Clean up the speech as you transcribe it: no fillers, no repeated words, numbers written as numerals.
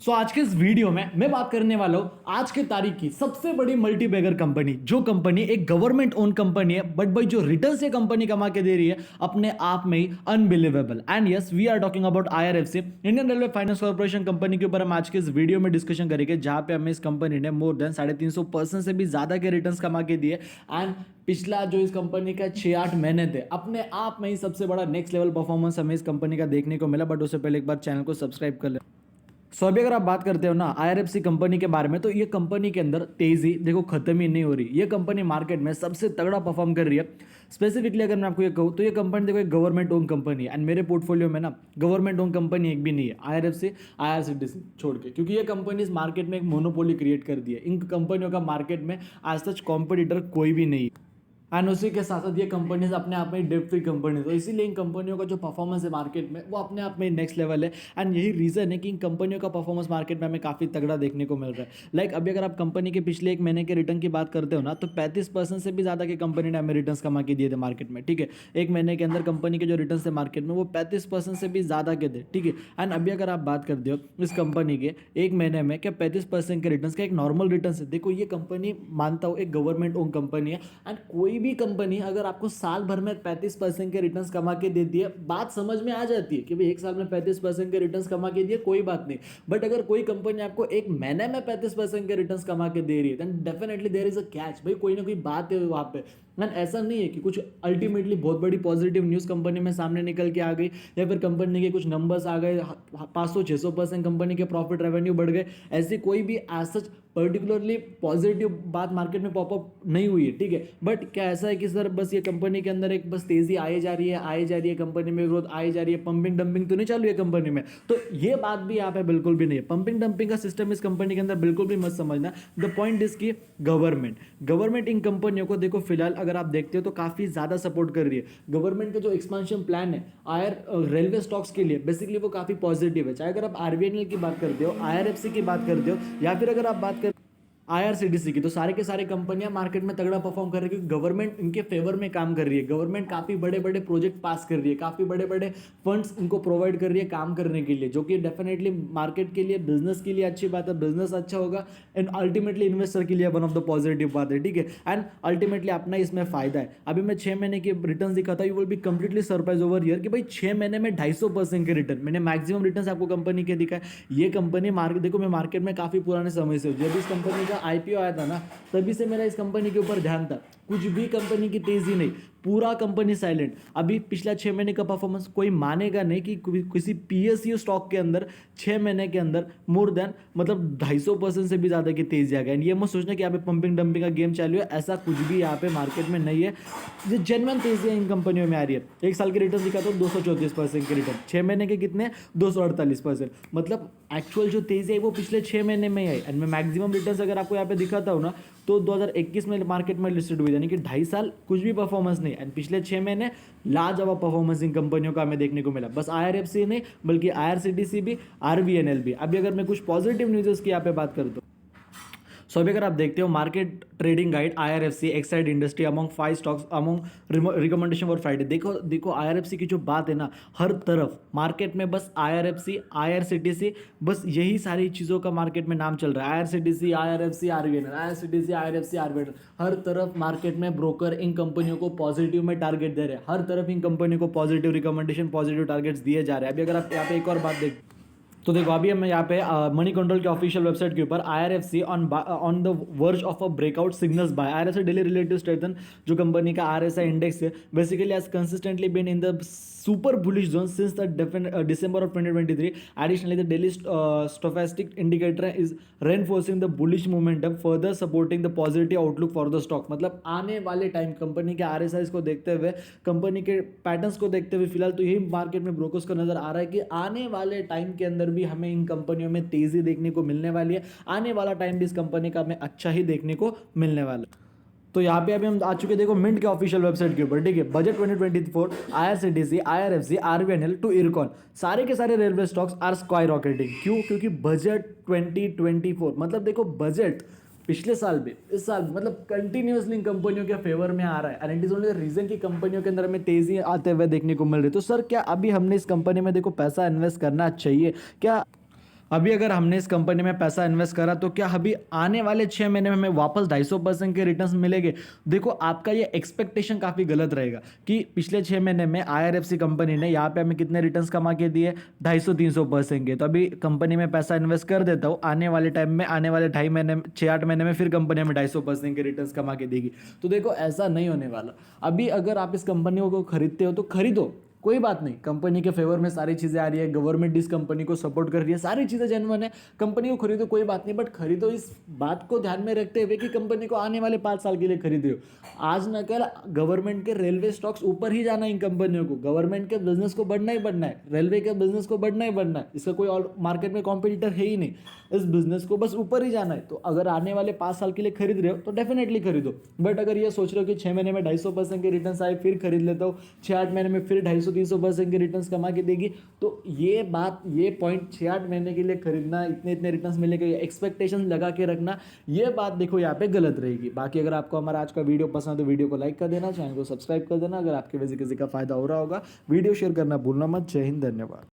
आज के इस वीडियो में मैं बात करने वाला हूं आज के तारीख की सबसे बड़ी मल्टीबैगर कंपनी। जो कंपनी एक गवर्नमेंट ओन कंपनी है, बट भाई जो रिटर्न ये कंपनी कमा के दे रही है अपने आप में ही unbelievable. And yes, we are talking about IRFC, Indian Railway Finance Corporation company के ऊपर हम आज के इस वीडियो में डिस्कशन करेंगे, जहां पे हमें इस कंपनी ने मोर देन 350% से भी ज्यादा के रिटर्न कमा के दिए। एंड पिछला जो इस कंपनी का 6-8 महीने थे, अपने आप में ही सबसे बड़ा नेक्स्ट लेवल परफॉर्मेंस हमें इस कंपनी का देखने को मिला। बट उससे पहले एक बार चैनल को सब्सक्राइब कर ले। अभी अगर आप बात करते हो ना आईआरएफसी कंपनी के बारे में, तो ये कंपनी के अंदर तेजी देखो खत्म ही नहीं हो रही। ये कंपनी मार्केट में सबसे तगड़ा परफॉर्म कर रही है। स्पेसिफिकली अगर मैं आपको ये कहूँ तो ये कंपनी देखो एक गवर्नमेंट ओन कंपनी है। एंड मेरे पोर्टफोलियो में ना गवर्नमेंट ओन कंपनी एक भी नहीं है, आईआरएफसी आईआरसीटीसी छोड़ के, क्योंकि ये कंपनी इस मार्केट में एक मोनोपोली क्रिएट कर दी है। इन कंपनियों का मार्केट में आज तक कॉम्पिटिटर कोई भी नहीं है। एंड उसी के साथ साथ ये कंपनीज अपने आप में डेट फ्री कंपनी, तो इसीलिए इन कंपनियों का जो परफॉर्मेंस है मार्केट में वो अपने आप में नेक्स्ट लेवल है। एंड यही रीज़न है कि इन कंपनियों का परफॉर्मेंस मार्केट में हमें काफ़ी तगड़ा देखने को मिल रहा है। लाइक अभी अगर आप कंपनी के पिछले एक महीने के रिटर्न की बात करते हो ना, तो 35% से भी ज़्यादा की कंपनी ने हमें रिटर्न कमा के दिए थे मार्केट में। ठीक है, एक महीने के अंदर कंपनी के जो रिटर्न थे मार्केट में वो 35% से भी ज़्यादा के थे। ठीक है, एंड अभी अगर आप बात करते हो इस कंपनी के एक महीने में क्या 35% के रिटर्न का एक नॉर्मल रिटर्न है। देखो ये कंपनी मानता हूँ एक गवर्नमेंट ओन कंपनी है। एंड कोई भी कंपनी अगर आपको साल भर में 35% के रिटर्न्स कमा के देती है, बात समझ में आ जाती है कि भाई एक साल में 35% के रिटर्न्स कमा के दिए कोई बात नहीं। बट अगर कोई कंपनी आपको एक महीने में 35% के रिटर्न्स कमा के दे रही है, then definitely there is a catch. भाई कोई ना कोई बात है वहां पे। एंड ऐसा नहीं है कि कुछ अल्टीमेटली बहुत बड़ी पॉजिटिव न्यूज़ कंपनी में सामने निकल के आ गई, या फिर कंपनी के कुछ नंबर्स आ गए 500-600% कंपनी के प्रॉफिट रेवेन्यू बढ़ गए। ऐसी कोई भी एज सच पर्टिकुलरली पॉजिटिव बात मार्केट में पॉपअप नहीं हुई है। ठीक है, बट क्या ऐसा है कि सर बस ये कंपनी के अंदर एक बस तेजी आई जा रही है, कंपनी में ग्रोथ आई जा रही है, पंपिंग डंपिंग तो नहीं चालू है कंपनी में? तो ये बात भी यहाँ पे बिल्कुल भी नहीं है। पंपिंग डंपिंग का सिस्टम इस कंपनी के अंदर बिल्कुल भी मत समझना। द पॉइंट इज की गवर्नमेंट इन कंपनियों को देखो फिलहाल अगर आप देखते हो तो काफी ज्यादा सपोर्ट कर रही है। गवर्नमेंट का जो एक्सपेंशन प्लान है आयर रेलवे स्टॉक्स के लिए बेसिकली वो काफी पॉजिटिव है। चाहे अगर आप आरबीएनएल की बात करते हो, आईआरएफसी की बात करते हो, या फिर अगर आप बात कर आईआरसीटीसी की, तो सारे के सारे कंपनियां मार्केट में तगड़ा परफॉर्म कर रही है, क्योंकि गवर्नमेंट इनके फेवर में काम कर रही है। गवर्नमेंट काफी बड़े बड़े प्रोजेक्ट पास कर रही है, काफी बड़े बड़े फंड्स इनको प्रोवाइड कर रही है काम करने के लिए, जो कि डेफिनेटली मार्केट के लिए बिजनेस के लिए अच्छी बात है। बिजनेस अच्छा होगा एंड अल्टीमेटली इन्वेस्टर के लिए वन ऑफ द पॉजिटिव बात है। ठीक है, एंड अल्टीमेटली अपना इसमें फायदा है। अभी मैं 6 महीने के रिटर्न दिखाता, you will be completely surprise over year कि भाई 6 महीने में 250% के रिटर्न। मैंने मैक्सिमम रिटर्न आपको कंपनी के दिखाए। ये कंपनी मार्केट देखो, मैं मार्केट में काफी पुराने समय से हूं। जब इस कंपनी का आईपीओ आया था ना, तभी से मेरा इस कंपनी के ऊपर ध्यान था। कुछ भी कंपनी की तेजी नहीं, पूरा कंपनी साइलेंट। अभी पिछला 6 महीने का परफॉर्मेंस कोई मानेगा नहीं कि किसी पीएसयू स्टॉक के अंदर 6 महीने के अंदर मोर देन मतलब 250% से भी ज्यादा की तेजी आ गई। ये मत सोचना कि यहाँ पे पंपिंग डंपिंग का गेम चालू है, ऐसा कुछ भी यहाँ पे मार्केट में नहीं है। जो जेन्युइन तेजी इन कंपनियों में आ रही है। एक साल के रिटर्न दिखा तो 234% के रिटर्न, 6 महीने के कितने 248%। मतलब एक्चुअल जो तेजी है वो पिछले 6 महीने में ही आई। एंड मैं मैक्सिमम रिटर्न अगर आपको यहाँ पे दिखाता हूँ ना, तो 2021 में मार्केट में लिस्टेड हुई, यानी कि 2.5 साल कुछ भी परफॉर्मेंस नहीं। एंड पिछले 6 महीने लाजवाब परफॉर्मेंस इन कंपनियों का हमें देखने को मिला। बस आईआरएफसी नहीं बल्कि आईआरसीटीसी भी, आरवीएनएल भी। अभी अगर मैं कुछ पॉजिटिव न्यूज़ की यहाँ पे बात करता हूँ, अभी अगर आप देखते हो market trading guide IRFC Exide industry among 5 stocks among recommendation for Friday. देखो आईआरएफसी की जो बात है ना, हर तरफ मार्केट में बस आईआरएफसी आईआरसीटीसी, बस यही सारी चीज़ों का मार्केट में नाम चल रहा है। IRCTC IRFC RVNL, IRCTC IRFC RVNL. हर तरफ मार्केट में ब्रोकर इन कंपनियों को पॉजिटिव में टारगेट दे रहे हैं। हर तरफ इन कंपनियों को पॉजिटिव रिकमेंडेशन, पॉजिटिव टारगेट्स दिए जा रहे हैं। अभी अगर आप यहाँ पे एक और बात देख, तो देखो अभी हम यहाँ पे मनी कंट्रोल के ऑफिशियल वेबसाइट के ऊपर IRFC on the verge of a breakout signals by IRFC daily relative strengthen, जो कंपनी का आरएसआई इंडेक्स है, basically has consistently been in the super bullish zone since the December of 2023. Additionally, the daily stochastic indicator is reinforcing the bullish momentum, further supporting the positive outlook for the stock. मतलब आने वाले time company के RSI को देखते हुए, company के patterns को देखते हुए फिलहाल तो यही मार्केट में ब्रोकर्स को नजर आ रहा है कि आने वाले टाइम के अंदर भी हमें इन कंपनियों में तेजी देखने को मिलने वाली है। आने वाला टाइम भी इस कंपनी का हमें अच्छा ही देखने को मिलने वाला है। तो यहाँ पे अभी हम आ चुके, देखो मिंट के ऑफिशियल वेबसाइट के ऊपर। ठीक है, budget 2024 IRCTC IRFC RVNL to Ircon, सारे के सारे railway stocks are skyrocketing. क्यों? क्योंकि बजट 2024 मतलब देखो बजट पिछले साल भी, इस साल भी, मतलब कंटिन्यूअसली कंपनियों के फेवर में आ रहा है। And it is only the reason कि कंपनियों के अंदर हमें तेजी आते हुए देखने को मिल रही है। तो सर क्या अभी हमने इस कंपनी में देखो पैसा इन्वेस्ट करना चाहिए क्या? अभी अगर हमने इस कंपनी में पैसा इन्वेस्ट करा तो क्या अभी आने वाले 6 महीने में हमें वापस 250% के रिटर्न्स मिलेंगे? देखो आपका ये एक्सपेक्टेशन काफ़ी गलत रहेगा कि पिछले 6 महीने में IRFC कंपनी ने यहाँ पे हमें कितने रिटर्न्स कमा के दिए, 250-300% के। तो अभी कंपनी में पैसा इन्वेस्ट कर देता हूँ, आने वाले टाइम में, आने वाले 2.5 महीने में, 6-8 महीने में फिर कंपनी हमें 250% के रिटर्न्स कमा के देगी। तो देखो ऐसा नहीं होने वाला। अभी अगर आप इस कंपनी को खरीदते हो तो खरीदो, कोई बात नहीं, कंपनी के फेवर में सारी चीज़ें आ रही है, गवर्नमेंट इस कंपनी को सपोर्ट कर रही है, सारी चीज़ें जेन्युइन है, कंपनी को खरीदो, कोई बात नहीं, बट खरीदो इस बात को ध्यान में रखते हुए कि कंपनी को आने वाले 5 साल के लिए खरीदे हो। आज न कल गवर्नमेंट के रेलवे स्टॉक्स ऊपर ही जाना है, इन कंपनियों को, गवर्नमेंट के बिजनेस को बढ़ना ही बढ़ना है, रेलवे के बिजनेस को बढ़ना ही बढ़ना है, इसका कोई और मार्केट में कॉम्पिटिटर है ही नहीं, इस बिजनेस को बस ऊपर ही जाना है। तो अगर आने वाले 5 साल के लिए खरीद रहे हो तो डेफिनेटली खरीदो। बट अगर ये सोच रहे हो कि 6 महीने में 250% के रिटर्न आए फिर खरीद लेता हूँ, 6-8 महीने में फिर 250-300% के रिटर्न्स कमा के देगी, तो ये बात, ये पॉइंट, 6-8 महीने के लिए खरीदना, इतने इतने रिटर्न्स मिलेंगे, एक्सपेक्टेशन लगा के रखना, ये बात देखो यहाँ पे गलत रहेगी। बाकी अगर आपको हमारा आज का वीडियो पसंद है तो वीडियो को लाइक कर देना, चैनल को सब्सक्राइब कर देना। अगर आपके वजह से किसी का फायदा हो रहा होगा, वीडियो शेयर करना भूलना मत। जय हिंद, धन्यवाद।